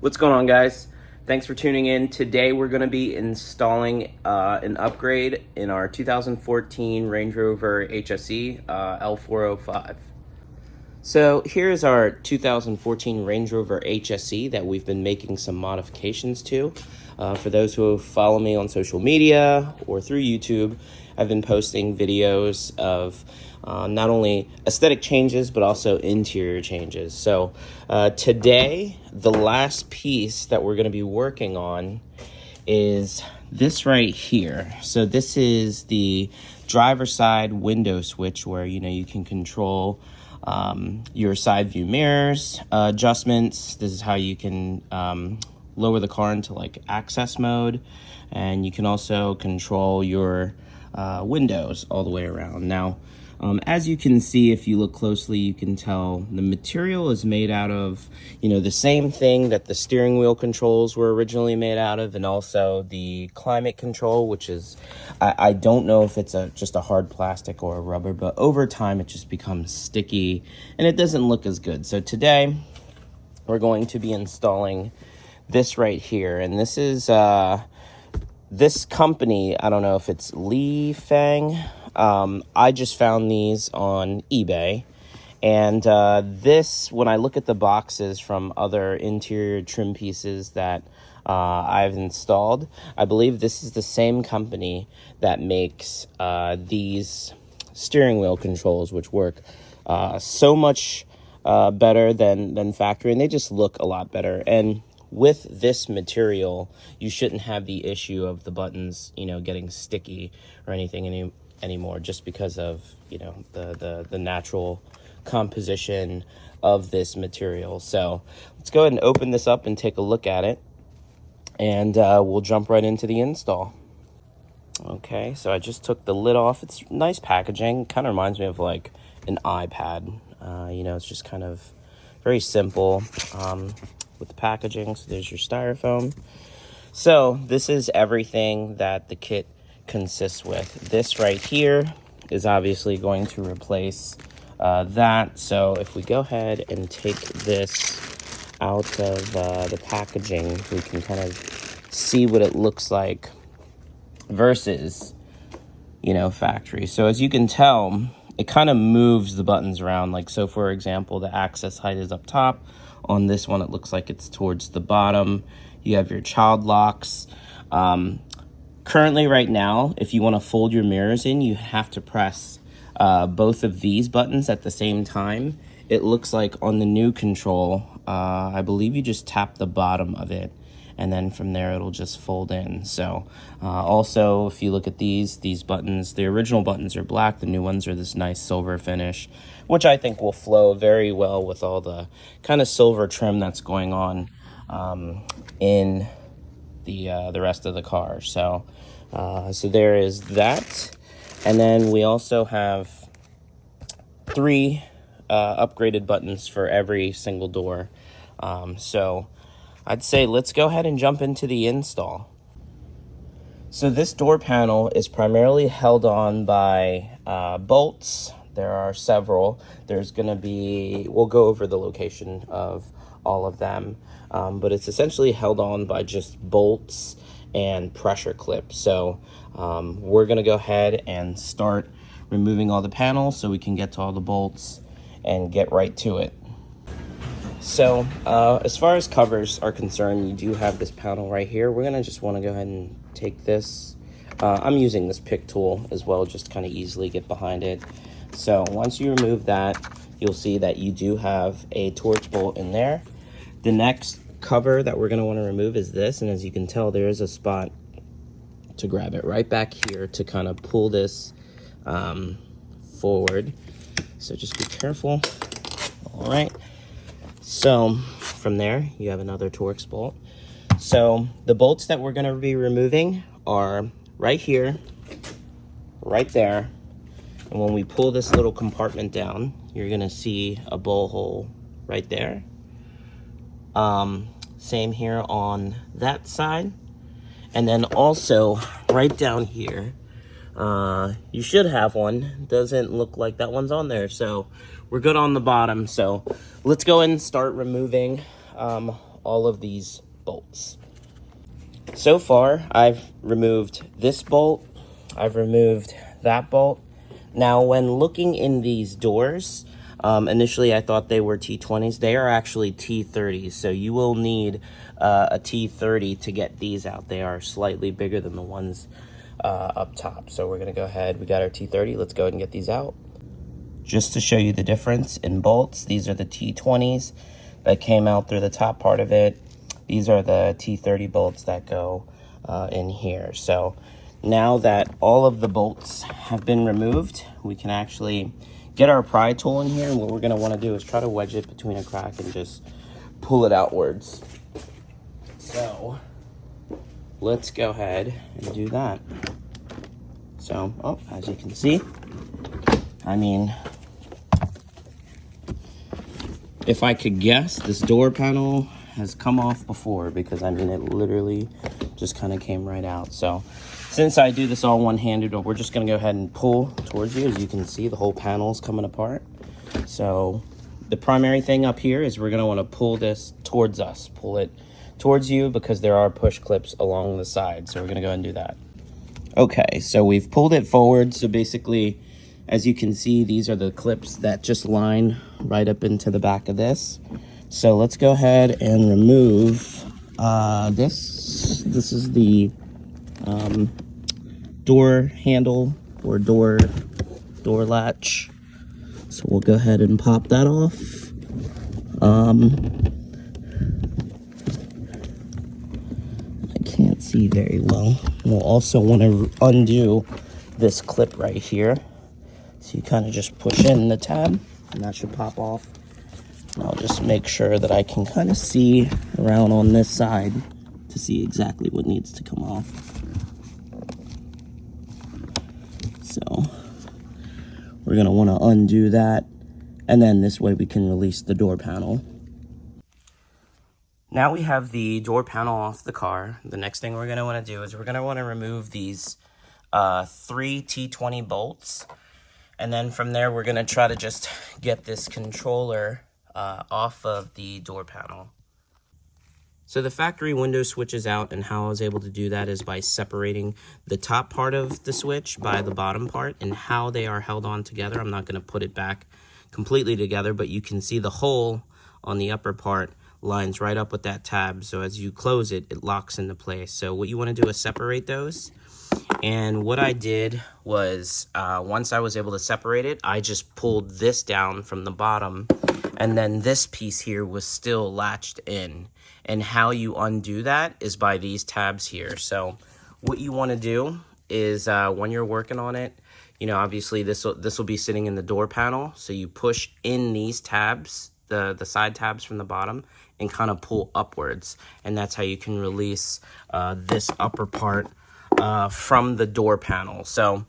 What's going on, guys? Thanks for tuning in. Today we're going to be installing an upgrade in our 2014 Range Rover HSE L405. So here's our 2014 Range Rover HSE that we've been making some modifications to. For those who follow me on social media or through YouTube, I've been posting videos of not only aesthetic changes, but also interior changes. So today, the last piece that we're going to be working on is this right here. So this is the driver's side window switch where, you can control your side view mirrors, adjustments. This is how you can lower the car into like access mode, and you can also control your windows all the way around. Now, as you can see, if you look closely, you can tell the material is made out of, the same thing that the steering wheel controls were originally made out of, and also the climate control, which is, I don't know if it's just a hard plastic or a rubber, but over time it just becomes sticky and it doesn't look as good. So today we're going to be installing this right here, and this is this company. I don't know if it's Li Feng. I just found these on eBay, and this, when I look at the boxes from other interior trim pieces that I've installed, I believe this is the same company that makes these steering wheel controls, which work so much better than factory, and they just look a lot better. And with this material, you shouldn't have the issue of the buttons, getting sticky or anything anymore, just because of, the natural composition of this material. So let's go ahead and open this up and take a look at it, and we'll jump right into the install. Okay, so I just took the lid off. It's nice packaging. Kind of reminds me of like an iPad. It's just kind of very simple with the packaging. So there's your styrofoam. So this is everything that the kit consists with. This right here is obviously going to replace that. So if we go ahead and take this out of the packaging, we can kind of see what it looks like versus, factory. So as you can tell, it kind of moves the buttons around. Like, so for example, the access height is up top. On this one, it looks like it's towards the bottom. You have your child locks. Currently, right now, if you want to fold your mirrors in, you have to press both of these buttons at the same time. It looks like on the new control, I believe you just tap the bottom of it, and then from there it'll just fold in. So also, if you look at these buttons, the original buttons are black, the new ones are this nice silver finish, which I think will flow very well with all the kind of silver trim that's going on in the rest of the car. So there is that. And then we also have 3 upgraded buttons for every single door. So I'd say let's go ahead and jump into the install. So this door panel is primarily held on by bolts. There are several. There's going to be, we'll go over the location of all of them, but it's essentially held on by just bolts and pressure clips. So we're going to go ahead and start removing all the panels so we can get to all the bolts and get right to it. So as far as covers are concerned, you do have this panel right here. We're going to just want to go ahead and take this. I'm using this pick tool as well, just kind of easily get behind it. So once you remove that, you'll see that you do have a Torx bolt in there. The next cover that we're going to want to remove is this, and as you can tell, there is a spot to grab it right back here to kind of pull this forward. So just be careful. All right. So from there, you have another Torx bolt. So the bolts that we're going to be removing are right here, right there. And when we pull this little compartment down, you're going to see a bowl hole right there. Same here on that side. And then also right down here, you should have one. Doesn't look like that one's on there. So we're good on the bottom. So let's go and start removing all of these bolts. So far, I've removed this bolt, I've removed that bolt. Now, when looking in these doors, initially I thought they were T20s. They are actually T30s, so you will need a T30 to get these out. They are slightly bigger than the ones up top. So we're gonna go ahead, we got our T30, let's go ahead and get these out. Just to show you the difference in bolts, these are the T20s that came out through the top part of it. These are the T30 bolts that go in here. So now that all of the bolts have been removed, we can actually get our pry tool in here, and what we're gonna wanna do is try to wedge it between a crack and just pull it outwards. So let's go ahead and do that. So, as you can see, I mean, if I could guess, this door panel has come off before, because I mean, it literally just kind of came right out. So since I do this all one-handed, we're just gonna go ahead and pull towards you. As you can see, the whole panel's coming apart. So the primary thing up here is we're gonna wanna pull this towards us, pull it towards you, because there are push clips along the side. So we're gonna go ahead and do that. Okay, so we've pulled it forward. So basically, as you can see, these are the clips that just line right up into the back of this. So let's go ahead and remove this. This is the door handle or door latch. So we'll go ahead and pop that off. I can't see very well. We'll also want to undo this clip right here. So you kind of just push in the tab and that should pop off. And I'll just make sure that I can kind of see around on this side to see exactly what needs to come off. So we're going to want to undo that, and then this way we can release the door panel. Now we have the door panel off the car. The next thing we're going to want to do is we're going to want to remove these 3 T20 bolts. And then from there, we're going to try to just get this controller off of the door panel. So the factory window switches out, and how I was able to do that is by separating the top part of the switch by the bottom part, and how they are held on together. I'm not going to put it back completely together, but you can see the hole on the upper part lines right up with that tab. So as you close it, it locks into place. So what you want to do is separate those. And what I did was, once I was able to separate it, I just pulled this down from the bottom, and then this piece here was still latched in. And how you undo that is by these tabs here. So what you want to do is, when you're working on it, you know, obviously this will be sitting in the door panel. So you push in these tabs, the side tabs from the bottom, and kind of pull upwards. And that's how you can release this upper part from the door panel. So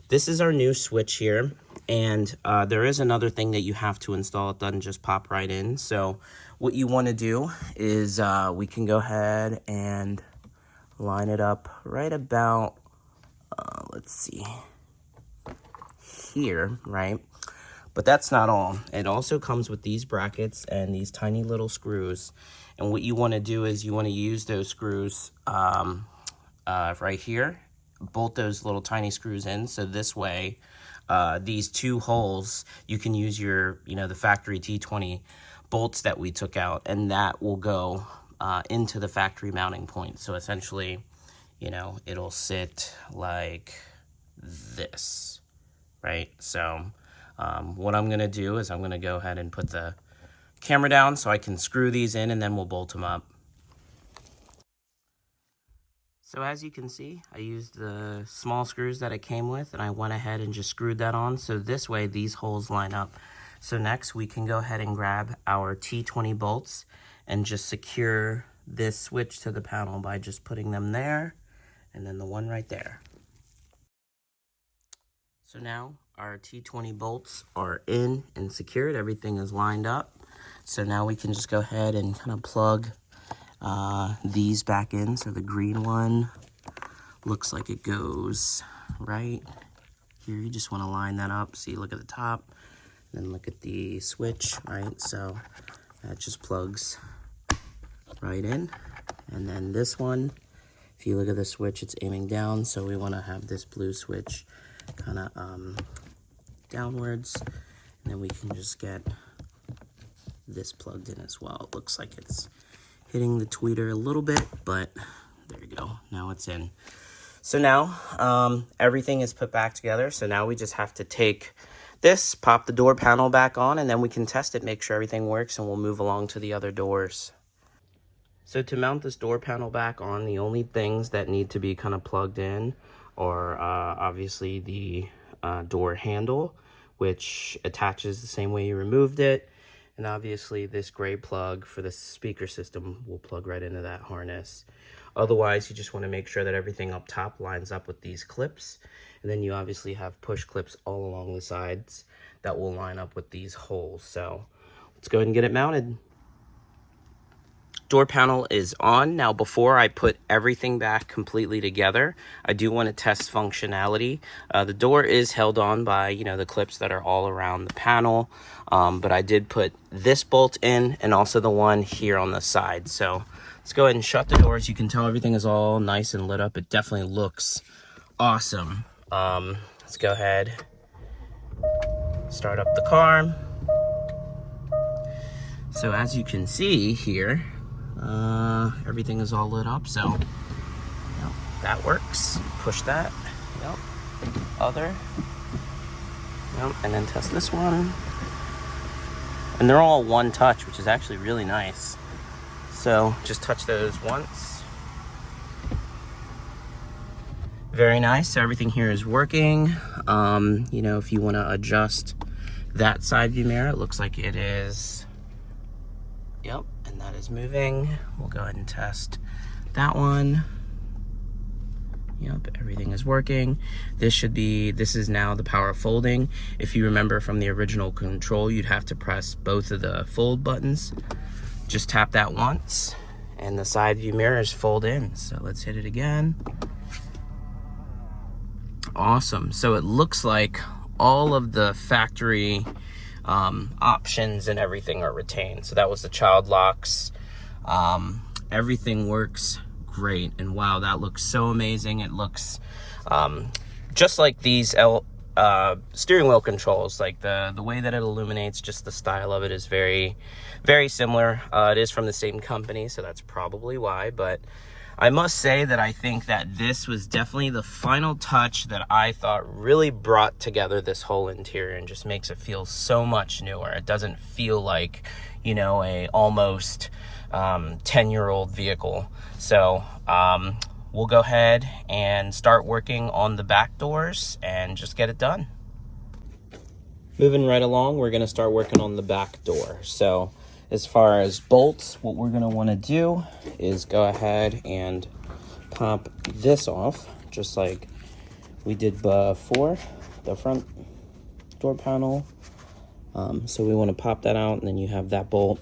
this is our new switch here, and there is another thing that you have to install. It doesn't just pop right in. So what you want to do is we can go ahead and line it up right about let's see here, right? But that's not all. It also comes with these brackets and these tiny little screws, and what you want to do is you want to use those screws right here, bolt those little tiny screws in, so this way these 2 holes, you can use your, you know, the factory T20 bolts that we took out, and that will go into the factory mounting point. So essentially, you know, it'll sit like this, right? So what I'm gonna do is I'm gonna go ahead and put the camera down so I can screw these in, and then we'll bolt them up. So as you can see, I used the small screws that it came with, and I went ahead and just screwed that on. So this way these holes line up. So next we can go ahead and grab our T20 bolts and just secure this switch to the panel by just putting them there, and then the one right there. So now our T20 bolts are in and secured. Everything is lined up. So now we can just go ahead and kind of plug these back in. So the green one looks like it goes right here. You just want to line that up. See, look at the top, then look at the switch, right? So that just plugs right in. And then this one, if you look at the switch, it's aiming down, so we want to have this blue switch kind of downwards, and then we can just get this plugged in as well. It looks like it's hitting the tweeter a little bit, but there you go, now it's in. So now everything is put back together, so now we just have to take this, pop the door panel back on, and then we can test it, make sure everything works, and we'll move along to the other doors. So to mount this door panel back on, the only things that need to be kind of plugged in are obviously the door handle, which attaches the same way you removed it. And obviously this gray plug for the speaker system will plug right into that harness. Otherwise, you just want to make sure that everything up top lines up with these clips. And then you obviously have push clips all along the sides that will line up with these holes. So let's go ahead and get it mounted. Door panel is on. Now before I put everything back completely together, I do want to test functionality. The door is held on by, you know, the clips that are all around the panel, but I did put this bolt in and also the one here on the side. So let's go ahead and shut the doors. You can tell everything is all nice and lit up. It definitely looks awesome. Let's go ahead, start up the car. So as you can see here, everything is all lit up, so yep, that works. Push that, yep, other, yep, and then test this one. And they're all one touch, which is actually really nice. So just touch those once. Very nice, so everything here is working. You know, if you want to adjust that side view mirror, it looks like it is, yep, and that is moving. We'll go ahead and test that one. Yep, everything is working. This is now the power folding. If you remember from the original control, you'd have to press both of the fold buttons. Just tap that once and the side view mirrors fold in. So let's hit it again. Awesome. So it looks like all of the factory options and everything are retained. So that was the child locks. Everything works great, and wow, that looks so amazing. It looks just like these steering wheel controls. Like the way that it illuminates, just the style of it is very, very similar. It is from the same company, so that's probably why. But I must say that I think that this was definitely the final touch that I thought really brought together this whole interior and just makes it feel so much newer. It doesn't feel like, you know, a almost 10-year-old vehicle. So we'll go ahead and start working on the back doors and just get it done. Moving right along, we're going to start working on the back door. So as far as bolts, what we're going to want to do is go ahead and pop this off, just like we did before, the front door panel. So we want to pop that out, and then you have that bolt.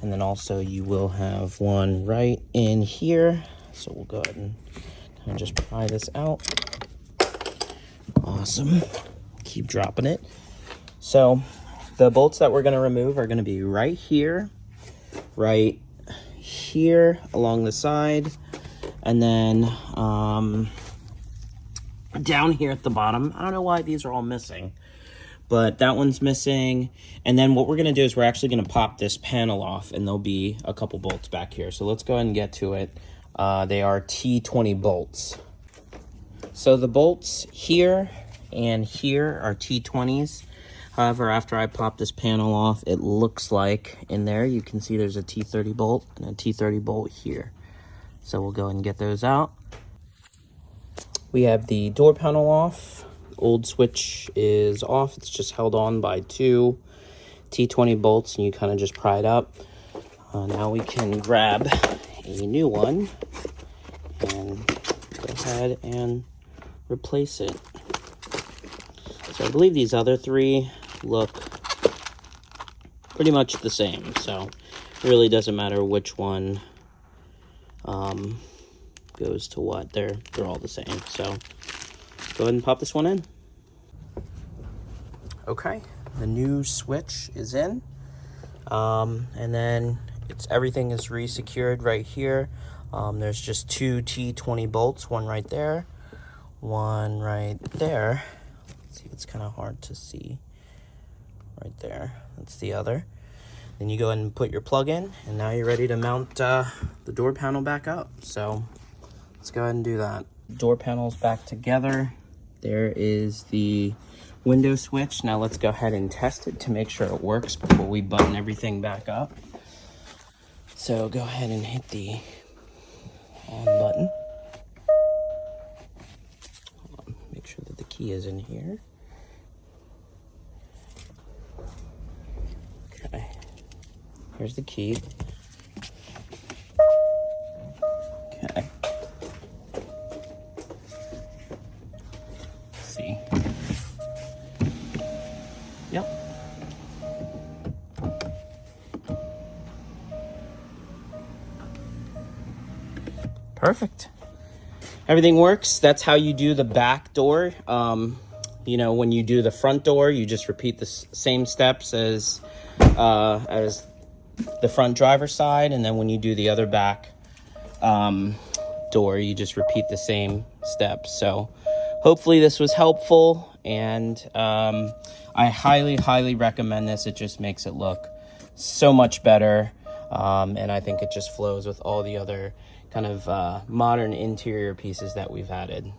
And then also you will have one right in here. So we'll go ahead and kind of just pry this out. Awesome. Keep dropping it. So the bolts that we're going to remove are going to be right here along the side, and then down here at the bottom. I don't know why these are all missing, but that one's missing. And then what we're going to do is we're actually going to pop this panel off, and there'll be a couple bolts back here. So let's go ahead and get to it. They are T20 bolts. So the bolts here and here are T20s. However, after I pop this panel off, it looks like in there you can see there's a T30 bolt and a T30 bolt here. So we'll go ahead and get those out. We have the door panel off. Old switch is off. It's just held on by two T20 bolts, and you kind of just pry it up. Now we can grab a new one and go ahead and replace it. So I believe these other three look pretty much the same, so it really doesn't matter which one goes to what. They're all the same. So go ahead and pop this one in. Okay, the new switch is in, and then everything is re-secured right here. There's just two T20 bolts, one right there, one right there. Let's see, it's kind of hard to see right there. That's the other. Then you go ahead and put your plug in, and now you're ready to mount the door panel back up. So let's go ahead and do that. Door panel's back together. There is the window switch. Now let's go ahead and test it to make sure it works before we button everything back up. So go ahead and hit the on button. Make sure that the key is in here. Okay. Here's the key. Okay. Let's see. Yep. Perfect. Everything works. That's how you do the back door. You know, when you do the front door, you just repeat the same steps as the front driver's side, and then when you do the other back door, you just repeat the same steps. So hopefully this was helpful, and I highly recommend this. It just makes it look so much better, and I think it just flows with all the other kind of modern interior pieces that we've added.